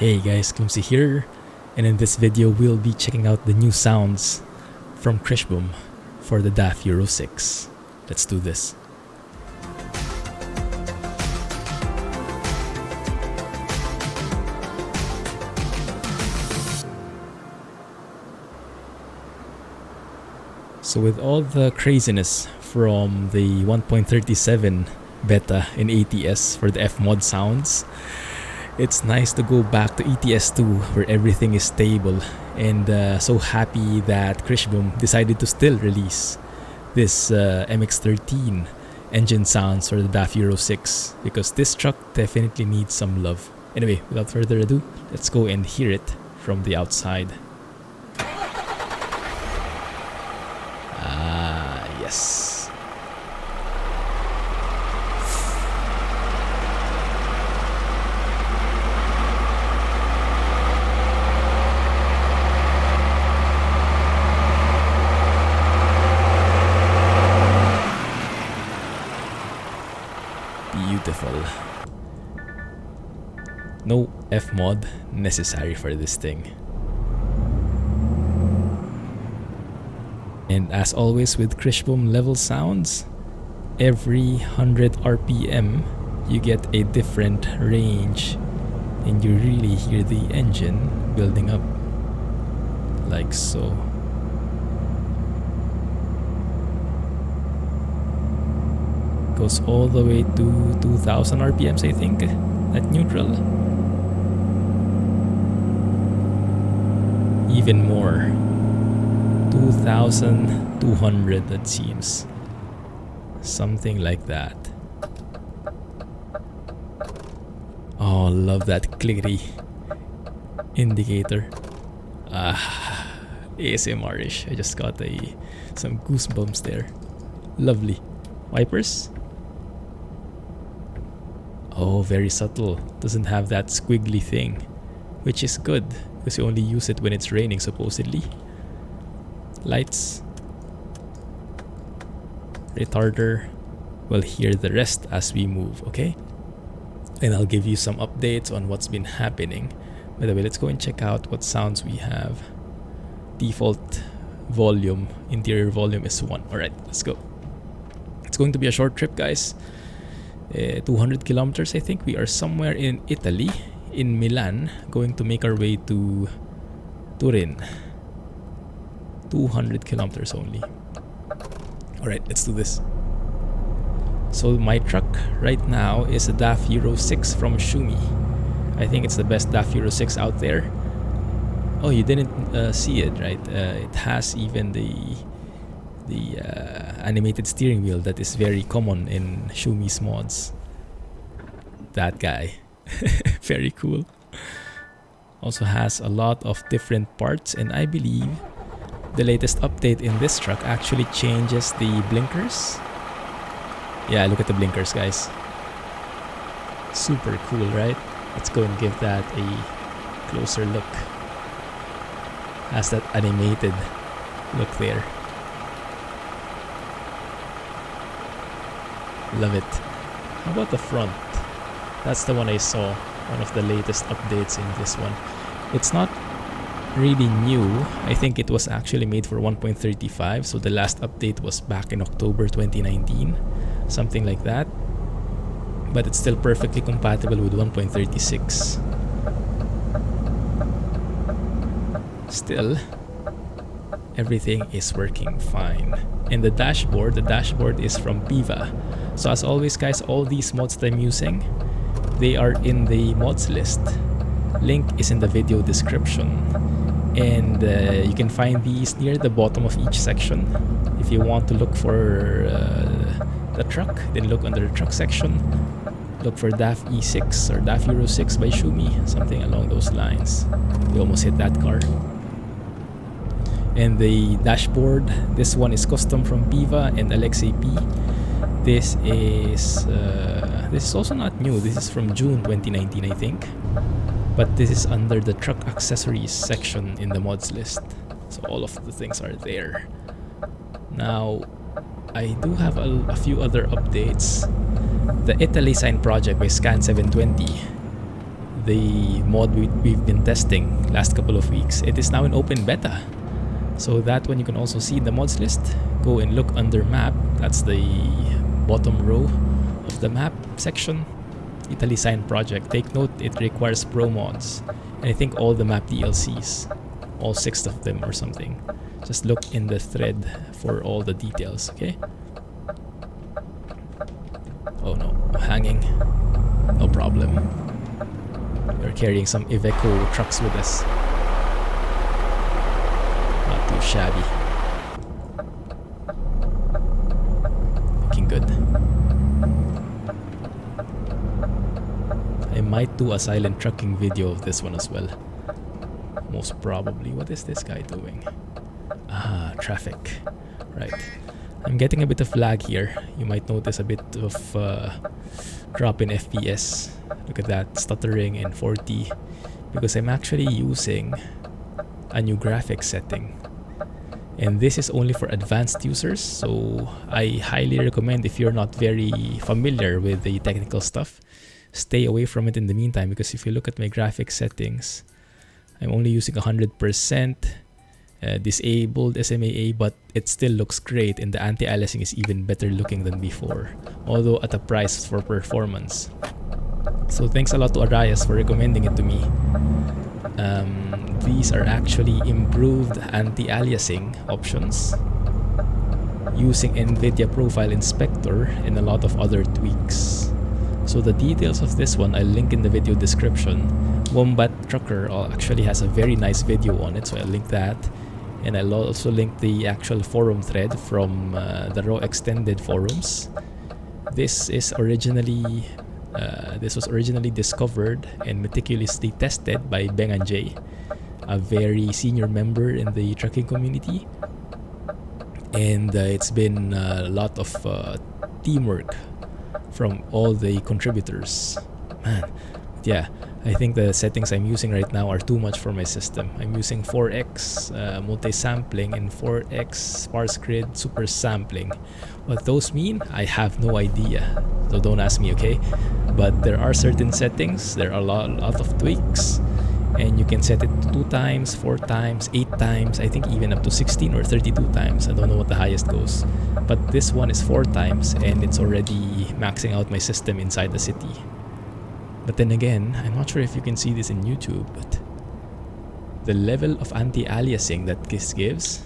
Hey guys, Clumsy here, and in this video we'll be checking out the new sounds from Kriechbaum for the DAF Euro 6. Let's do this. So with all the craziness from the 1.37 beta in ATS for the F-mod sounds, it's nice to go back to ETS2 where everything is stable, and so happy that Kriechbaum decided to still release this MX-13 engine sounds for the DAF Euro 6, because this truck definitely needs some love. Anyway, without further ado, let's go and hear it from the outside. Yes. Beautiful. No F-mod necessary for this thing. And as always with Kriechbaum level sounds, every 100 RPM you get a different range, and you really hear the engine building up like so. Goes all the way to 2000 RPMs, I think, at neutral. Even more. 2200, that seems. Something like that. Oh, love that clickety indicator. ASMR-ish. I just got some goosebumps there. Lovely. Wipers? Oh, very subtle. Doesn't have that squiggly thing, which is good because you only use it when it's raining, supposedly. Lights. Retarder. We'll hear the rest as we move, okay? And I'll give you some updates on what's been happening. By the way, let's go and check out what sounds we have. Default volume, interior volume is 1. Alright, let's go. It's going to be a short trip, guys. 200 kilometers, I think. We are somewhere in Italy, in Milan, going to make our way to Turin. 200 kilometers only. Alright, let's do this. So my truck right now is a DAF Euro 6 from Shumi. I think it's the best DAF Euro 6 out there. Oh, you didn't see it, right? It has even the animated steering wheel that is very common in Shumi's mods. That guy. Very cool. Also has a lot of different parts, and I believe the latest update in this truck actually changes the blinkers. Yeah, look at the blinkers, guys. Super cool, right? Let's go and give that a closer look. Has that animated look there. Love it. How about the front? That's the one I saw. One of the latest updates in this one. It's not really new. I think it was actually made for 1.35, so the last update was back in October 2019, something like that, but it's still perfectly compatible with 1.36. Still, everything is working fine. And the dashboard is from Piva. So as always, guys, all these mods that I'm using, they are in the mods list. Link is in the video description. And you can find these near the bottom of each section. If you want to look for the truck, then look under the truck section. Look for DAF E6 or DAF Euro 6 by Shumi, something along those lines. We almost hit that car. And the dashboard, this one is custom from Piva and Alexei P. This is also not new. This is from June 2019, I think. But this is under the truck accessories section in the mods list. So all of the things are there. Now, I do have a few other updates. The Italy sign project by Scan720. the mod we've been testing last couple of weeks. It is now in open beta. So that one you can also see in the mods list. Go and look under map. That's the bottom row of the map section. Italy signed project. Take note, it requires pro mods. And I think all the map DLCs. All 6 of them or something. Just look in the thread for all the details, okay? Oh no, hanging. No problem. We're carrying some Iveco trucks with us. Not too shabby. Looking good. I might do a silent trucking video of this one as well. Most probably. What is this guy doing? Ah, traffic. Right. I'm getting a bit of lag here. You might notice a bit of drop in FPS. Look at that, stuttering in 40. Because I'm actually using a new graphics setting. And this is only for advanced users. So I highly recommend, if you're not very familiar with the technical stuff, stay away from it in the meantime. Because if you look at my graphics settings, I'm only using 100%. Disabled SMAA, but it still looks great, and the anti-aliasing is even better looking than before, although at a price for performance. So thanks a lot to Arayas for recommending it to me. These are actually improved anti-aliasing options using NVIDIA Profile Inspector and a lot of other tweaks. So the details of this one I'll link in the video description. Wombat Trucker actually has a very nice video on it, so I'll link that. And I'll also link the actual forum thread from the Raw Extended forums. This was originally discovered and meticulously tested by Bengan J, a very senior member in the trucking community. And it's been a lot of teamwork from all the contributors. Man, yeah. I think the settings I'm using right now are too much for my system. I'm using 4x multi-sampling and 4x sparse grid super sampling. What those mean, I have no idea. So don't ask me, okay? But there are certain settings, there are a lot of tweaks, and you can set it 2 times, 4 times, 8 times, I think even up to 16 or 32 times. I don't know what the highest goes. But this one is 4 times, and it's already maxing out my system inside the city. But then again, I'm not sure if you can see this in YouTube, but the level of anti-aliasing that this gives,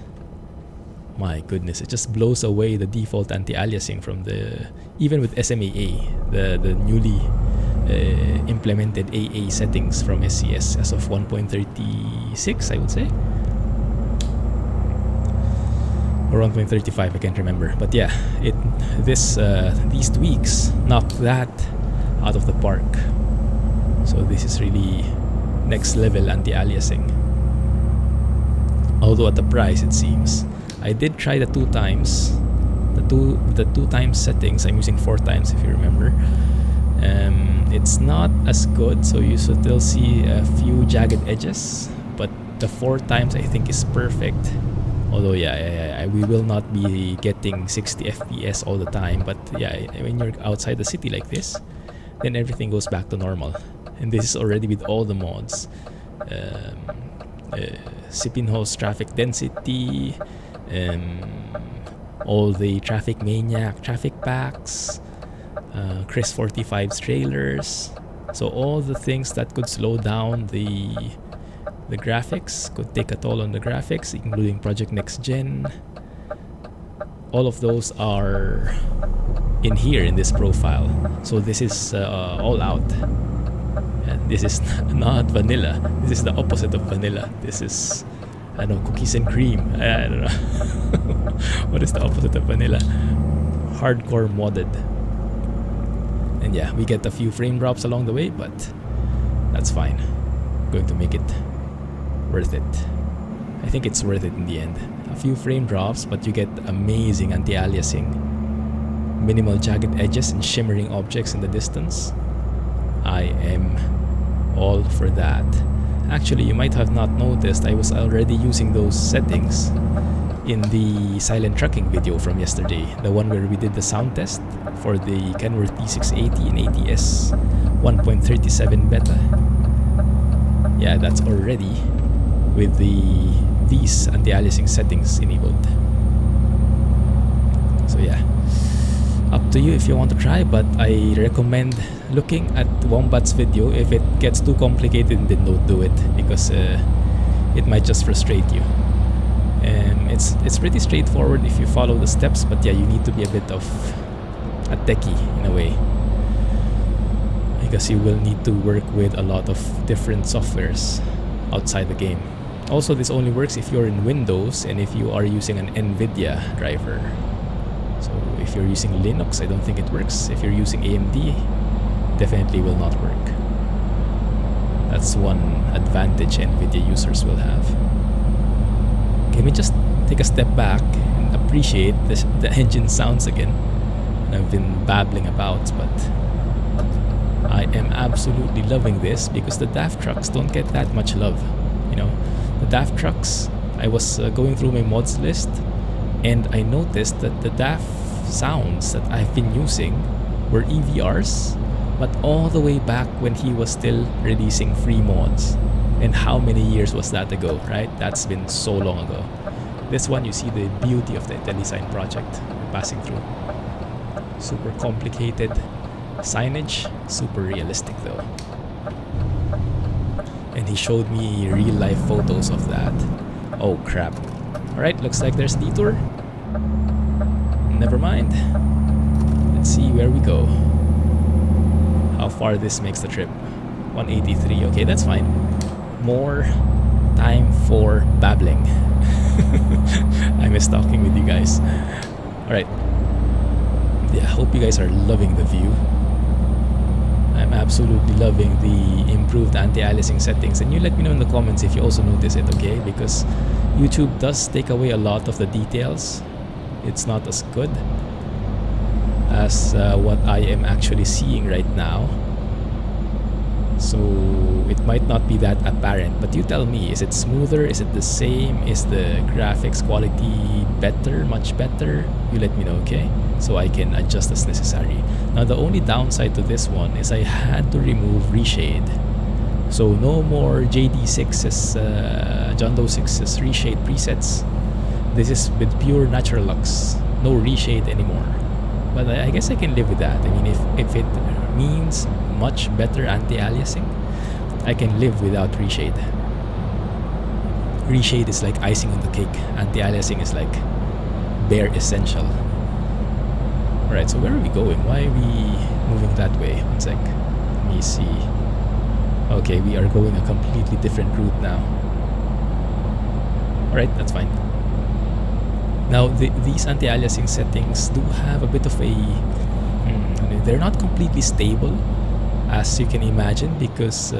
my goodness, it just blows away the default anti-aliasing from the, even with SMAA, the newly implemented AA settings from SCS as of 1.36, I would say. Or 1.35, I can't remember. But yeah, these tweaks knock that out of the park. So this is really next level anti-aliasing. Although at the price, it seems. I did try the 2 times. The 2 times settings. I'm using 4 times if you remember. It's not as good, so you still see a few jagged edges. But the 4 times I think is perfect. Although yeah, we will not be getting 60 FPS all the time. But yeah, when you're outside the city like this, then everything goes back to normal. And this is already with all the mods. Sipinho's traffic density, all the Traffic Maniac traffic packs, Chris 45's trailers. So all the things that could slow down the graphics, could take a toll on the graphics, including Project Next Gen. All of those are in here in this profile. So this is all out. And this is not vanilla. This is the opposite of vanilla. This is, I don't know, cookies and cream. I don't know. What is the opposite of vanilla? Hardcore modded. And yeah, we get a few frame drops along the way, but that's fine. Going to make it worth it. I think it's worth it in the end. A few frame drops, but you get amazing anti-aliasing. Minimal jagged edges and shimmering objects in the distance. I am all for that. Actually, you might have not noticed I was already using those settings in the silent trucking video from yesterday, the one where we did the sound test for the Kenworth D680 and ATS 1.37 beta. Yeah, that's already with these anti-aliasing settings enabled. So yeah, up to you if you want to try, but I recommend looking at Wombat's video. If it gets too complicated, then don't do it, because it might just frustrate you. It's pretty straightforward if you follow the steps, but yeah, you need to be a bit of a techie in a way, because you will need to work with a lot of different softwares outside the game. Also, this only works if you're in Windows and if you are using an NVIDIA driver. So if you're using Linux, I don't think it works. If you're using AMD, definitely will not work. That's one advantage NVIDIA users will have. Okay, let me just take a step back and appreciate the engine sounds again. I've been babbling about, but I am absolutely loving this because the DAF trucks don't get that much love. You know, the DAF trucks, I was going through my mods list and I noticed that the DAF sounds that I've been using were EVRs, but all the way back when he was still releasing free mods. And how many years was that ago, right? That's been so long ago. This one, you see the beauty of the IntelliSign project passing through. Super complicated signage, super realistic though. And he showed me real life photos of that. Oh crap. Alright, looks like there's a detour. Never mind. Let's see where we go. How far this makes the trip. 183. Okay, that's fine. More time for babbling. I miss talking with you guys. Alright. Yeah, hope you guys are loving the view. I'm absolutely loving the improved anti-aliasing settings, and you let me know in the comments if you also notice it, okay? Because YouTube does take away a lot of the details. It's not as good as what I am actually seeing right now. So it might not be that apparent, but you tell me, is it smoother? Is it the same? Is the graphics quality better? Much better? You let me know, okay? So I can adjust as necessary. Now the only downside to this one is I had to remove reshade. So no more JD6's, John Doe 6's reshade presets. This is with pure natural lux. No reshade anymore. But I guess I can live with that. I mean, if it means much better anti-aliasing, I can live without reshade. Reshade is like icing on the cake. Anti-aliasing is like bare essential. Alright, so where are we going? Why are we moving that way? One sec. Let me see. Okay, we are going a completely different route now. Alright, that's fine. Now, these anti-aliasing settings do have a bit of a... they're not completely stable, as you can imagine, because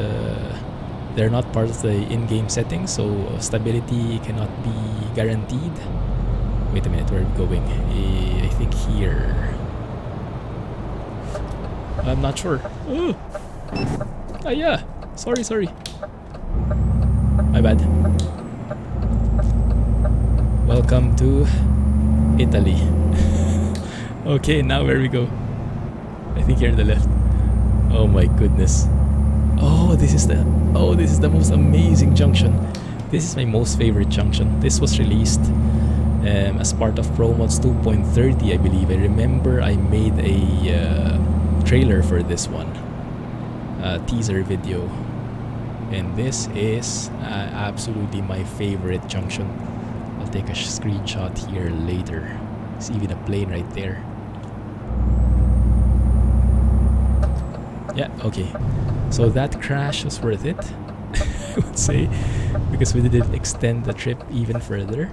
they're not part of the in-game settings, so stability cannot be guaranteed. Wait a minute, where are we going? I think here. I'm not sure. Oh! Ah, yeah! Sorry. My bad. Welcome to Italy. Okay, now where we go? I think here on the left. Oh my goodness. Oh, this is the most amazing junction. This is my most favorite junction. This was released as part of ProMods 2.30, I believe. I remember I made a trailer for this one, a teaser video, and this is absolutely my favorite junction. I'll take a screenshot here later. There's even a plane right there. Yeah, okay. So that crash was worth it, I would say, because we did extend the trip even further.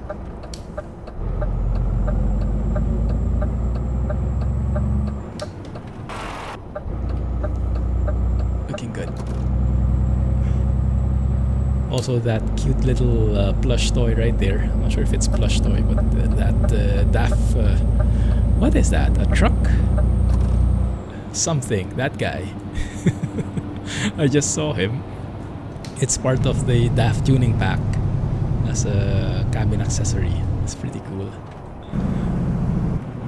Looking good. Also, that cute little plush toy right there. I'm not sure if it's plush toy, but that DAF... what is that? A truck? Something. That guy. I just saw him. It's part of the DAF tuning pack as a cabin accessory. It's pretty cool.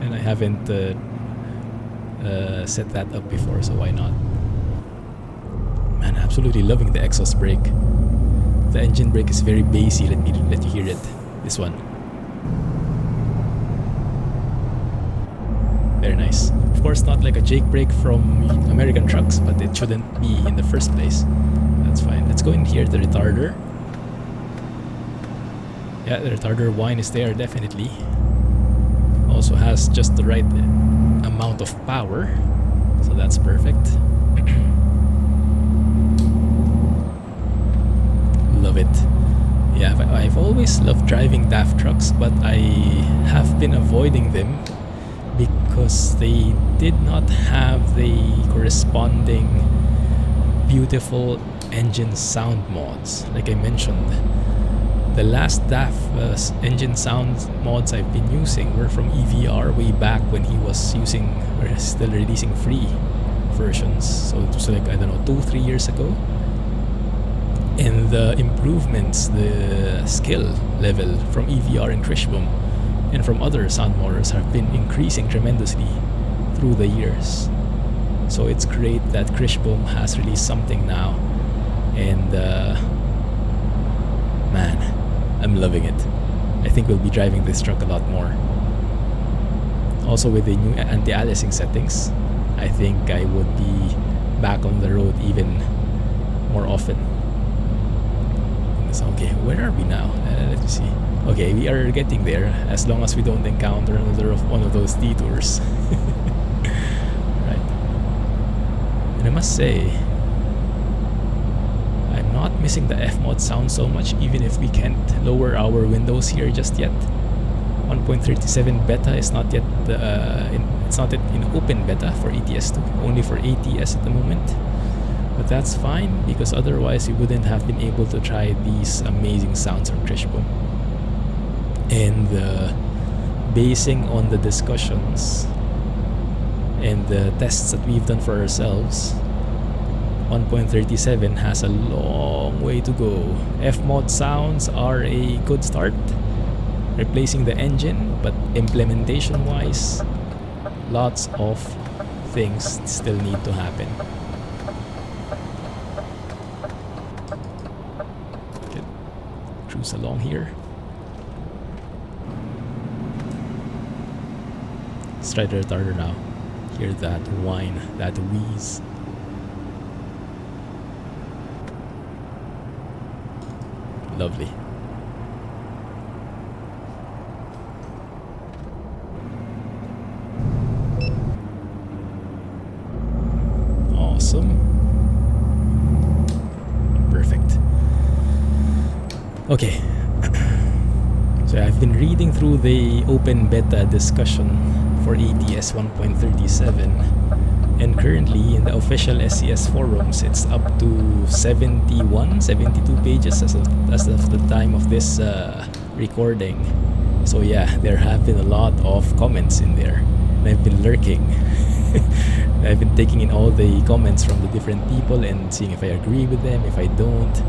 And I haven't set that up before, so why not? Man, absolutely loving the exhaust brake. The engine brake is very bassy. Let you hear it. This one. Very nice. Of course, not like a Jake brake from American trucks, but it shouldn't be in the first place. That's fine. Let's go in here, the retarder. Yeah, the retarder whine is there, definitely. Also has just the right amount of power, so that's perfect. Love it. Yeah, I've always loved driving DAF trucks, but I have been avoiding them because they did not have the corresponding beautiful engine sound mods. Like I mentioned, the last DAF engine sound mods I've been using were from EVR way back when he was using, or still releasing free versions. So it was like, I don't know, 2-3 years ago. And the improvements, the skill level from EVR and Kriechbaum and from other sound modders have been increasing tremendously through the years. So it's great that Kriechbaum has released something now, and man, I'm loving it. I think we'll be driving this truck a lot more. Also with the new anti-aliasing settings, I think I would be back on the road even more often. So, okay, where are we now? Let me see. Okay, we are getting there, as long as we don't encounter another one of those detours. Right. And I must say, I'm not missing the F-mod sound so much, even if we can't lower our windows here just yet. 1.37 beta is not yet it's not yet in open beta for ETS2, only for ATS at the moment. But that's fine, because otherwise we wouldn't have been able to try these amazing sounds from Kriechbaum. And basing on the discussions and the tests that we've done for ourselves, 1.37 has a long way to go. F-mod sounds are a good start, replacing the engine, but implementation wise, lots of things still need to happen. Cruise along here. Let's try the retarder now. Hear that whine, that wheeze. Lovely. Awesome. Perfect. Okay. So I've been reading through the open beta discussion for ATS 1.37, and currently in the official SCS forums it's up to 72 pages as of the time of this recording. So yeah, there have been a lot of comments in there, and I've been lurking. I've been taking in all the comments from the different people and seeing if I agree with them, if I don't.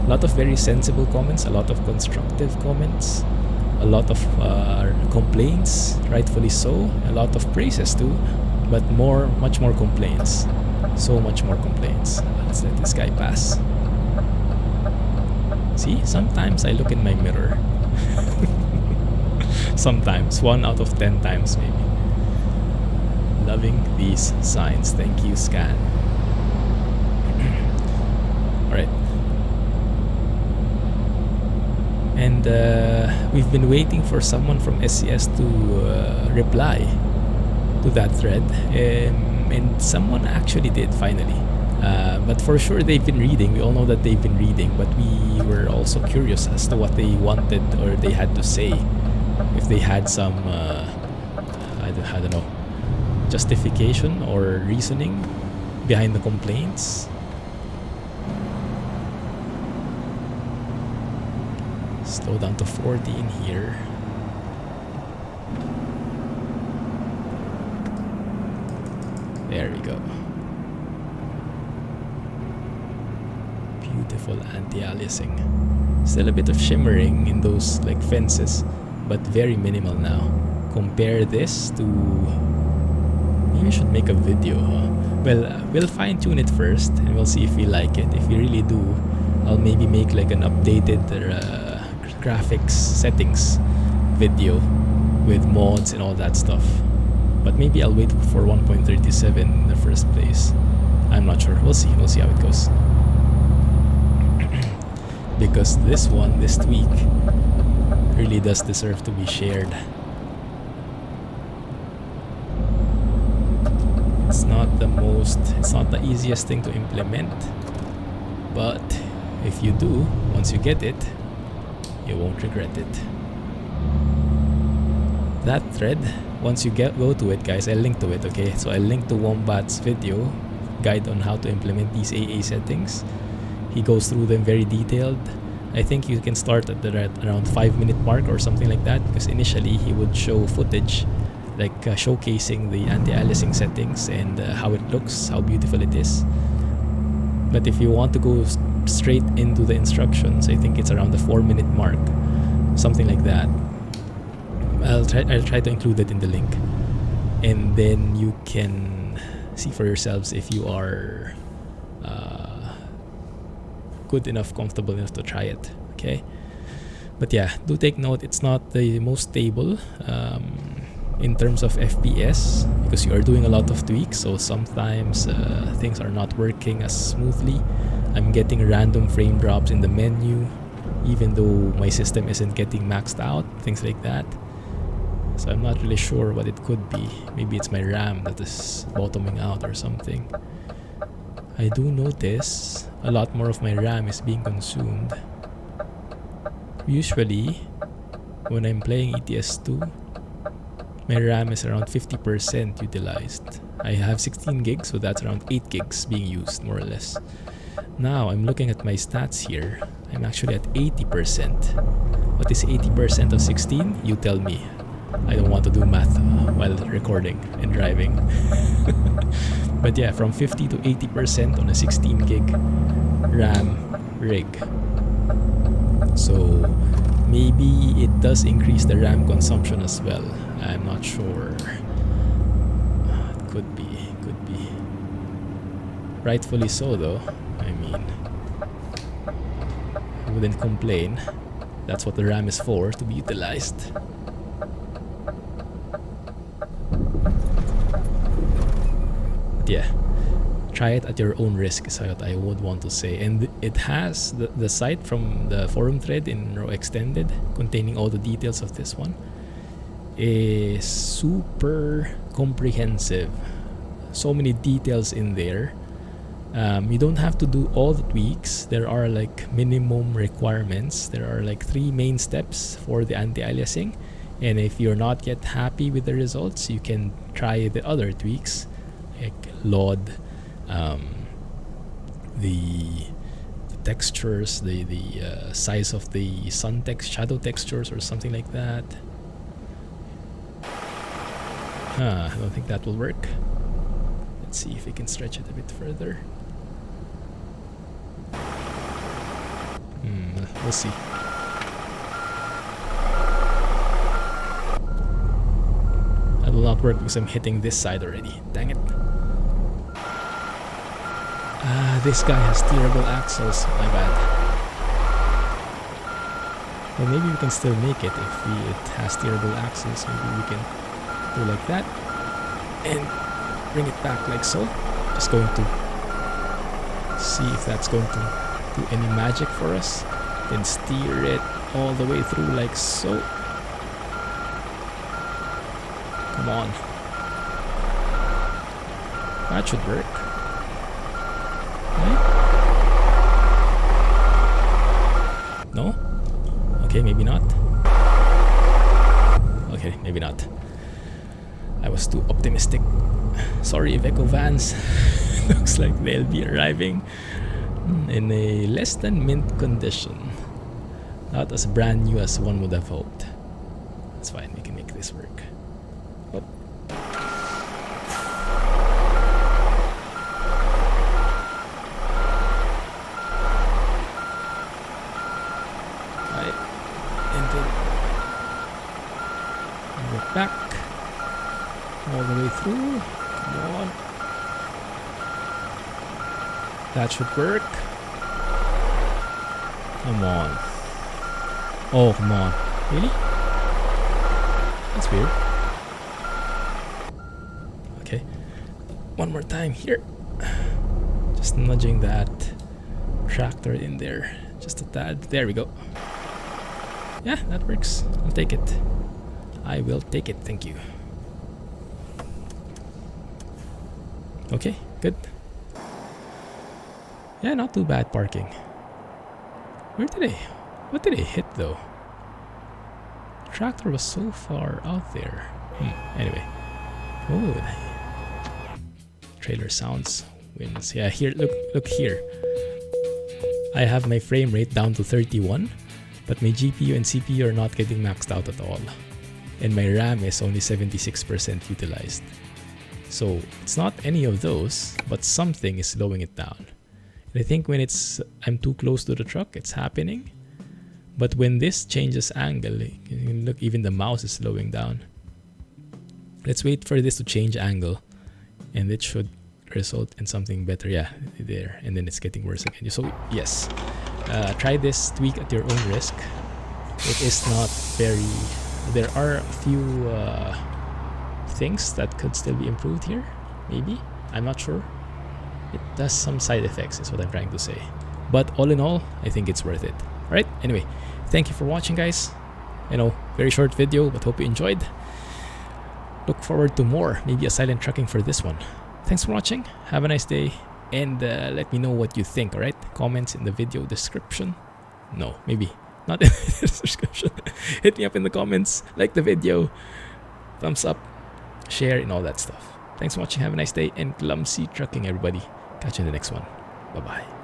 A lot of very sensible comments, a lot of constructive comments, a lot of complaints, rightfully so, a lot of praises too, but much more complaints. So much more complaints. Let's let this guy pass. See, sometimes I look in my mirror. Sometimes, 1 out of 10 times maybe. Loving these signs. Thank you, Scan. Alright. And we've been waiting for someone from SCS to reply to that thread. And someone actually did, finally. But for sure they've been reading. We all know that they've been reading. But we were also curious as to what they wanted or they had to say. If they had some, I don't know, justification or reasoning behind the complaints. Slow down to 40 in here. There we go. Beautiful anti-aliasing. Still a bit of shimmering in those like fences, but very minimal now. Compare this to... Maybe we should make a video, huh? Well, we'll fine-tune it first and we'll see if we like it. If we really do, I'll maybe make like an updated graphics settings video with mods and all that stuff. But maybe I'll wait for 1.37 in the first place. I'm not sure. We'll see how it goes. Because this tweak really does deserve to be shared. It's not the easiest thing to implement, but if you do, once you get it, you won't regret it. That thread, once you go to it, guys, I'll link to it, okay? So I'll link to Wombat's video guide on how to implement these AA settings. He goes through them very detailed. I think you can start at around 5-minute mark or something like that, because initially he would show footage like showcasing the anti-aliasing settings and how it looks, how beautiful it is. But if you want to go straight into the instructions, I think it's around the 4-minute mark, something like that. I'll try to include it in the link, and then you can see for yourselves if you are good enough, comfortable enough to try it. Okay, but yeah, do take note, it's not the most stable in terms of FPS, because you are doing a lot of tweaks, so sometimes things are not working as smoothly. I'm getting random frame drops in the menu even though my system isn't getting maxed out, things like that. So I'm not really sure what it could be. Maybe it's my RAM that is bottoming out or something. I do notice a lot more of my RAM is being consumed. Usually, when I'm playing ETS2, my RAM is around 50% utilized. I have 16 gigs, so that's around 8 gigs being used, more or less. Now, I'm looking at my stats here. I'm actually at 80%. What is 80% of 16? You tell me. I don't want to do math while recording and driving. But yeah, from 50 to 80% on a 16 gig RAM rig. So maybe it does increase the RAM consumption as well. I'm not sure. Could be. Rightfully so though. I mean, I wouldn't complain. That's what the RAM is for, to be utilized. Yeah, try it at your own risk is what I would want to say. And it has the site from the forum thread in Raw Extended containing all the details of this one is super comprehensive. So many details in there. You don't have to do all the tweaks. There are like minimum requirements. There are like 3 main steps for the anti-aliasing, and if you're not yet happy with the results, you can try the other tweaks like load, the textures, the size of the sun text, shadow textures or something like that. I don't think that will work. Let's see if we can stretch it a bit further. We'll see. That will not work because I'm hitting this side already. Dang it. This guy has steerable axles. My bad. Well, maybe we can still make it if it has steerable axles. Maybe we can do like that and bring it back like so. Just going to see if that's going to do any magic for us. Then steer it all the way through like so. Come on. That should work. Right? No? Okay, maybe not. Okay, maybe not. I was too optimistic. Sorry, Iveco vans. Looks like they'll be arriving in a less than mint condition. Not as brand new as one would have hoped. That's fine, we can make this work. Oh. Right. Into it back. All the way through. Come on. That should work. Come on. Oh, come on. Really? That's weird. Okay. One more time here. Just nudging that tractor in there. Just a tad. There we go. Yeah, that works. I'll take it. I will take it. Thank you. Okay, good. Yeah, not too bad parking. What did I hit though? The tractor was so far out there. Anyway. Good. Trailer sounds wins. Yeah, here, look here. I have my frame rate down to 31, but my GPU and CPU are not getting maxed out at all. And my RAM is only 76% utilized. So it's not any of those, but something is slowing it down. And I think when I'm too close to the truck, it's happening. But when this changes angle, you can look, even the mouse is slowing down. Let's wait for this to change angle, and it should result in something better. Yeah, there, and then it's getting worse again. So yes, try this tweak at your own risk. It is not very. There are a few things that could still be improved here. Maybe, I'm not sure. It does some side effects, is what I'm trying to say. But all in all, I think it's worth it. All right. Anyway, thank you for watching, guys. Very short video, but hope you enjoyed. Look forward to more, maybe a silent trucking for this one. Thanks for watching. Have a nice day, and let me know what you think. All right, comments in the video description. No, maybe not in the description. Hit me up in the comments, like the video, thumbs up, share, and all that stuff. Thanks for watching. Have a nice day, and clumsy trucking, everybody. Catch you in the next one. Bye bye.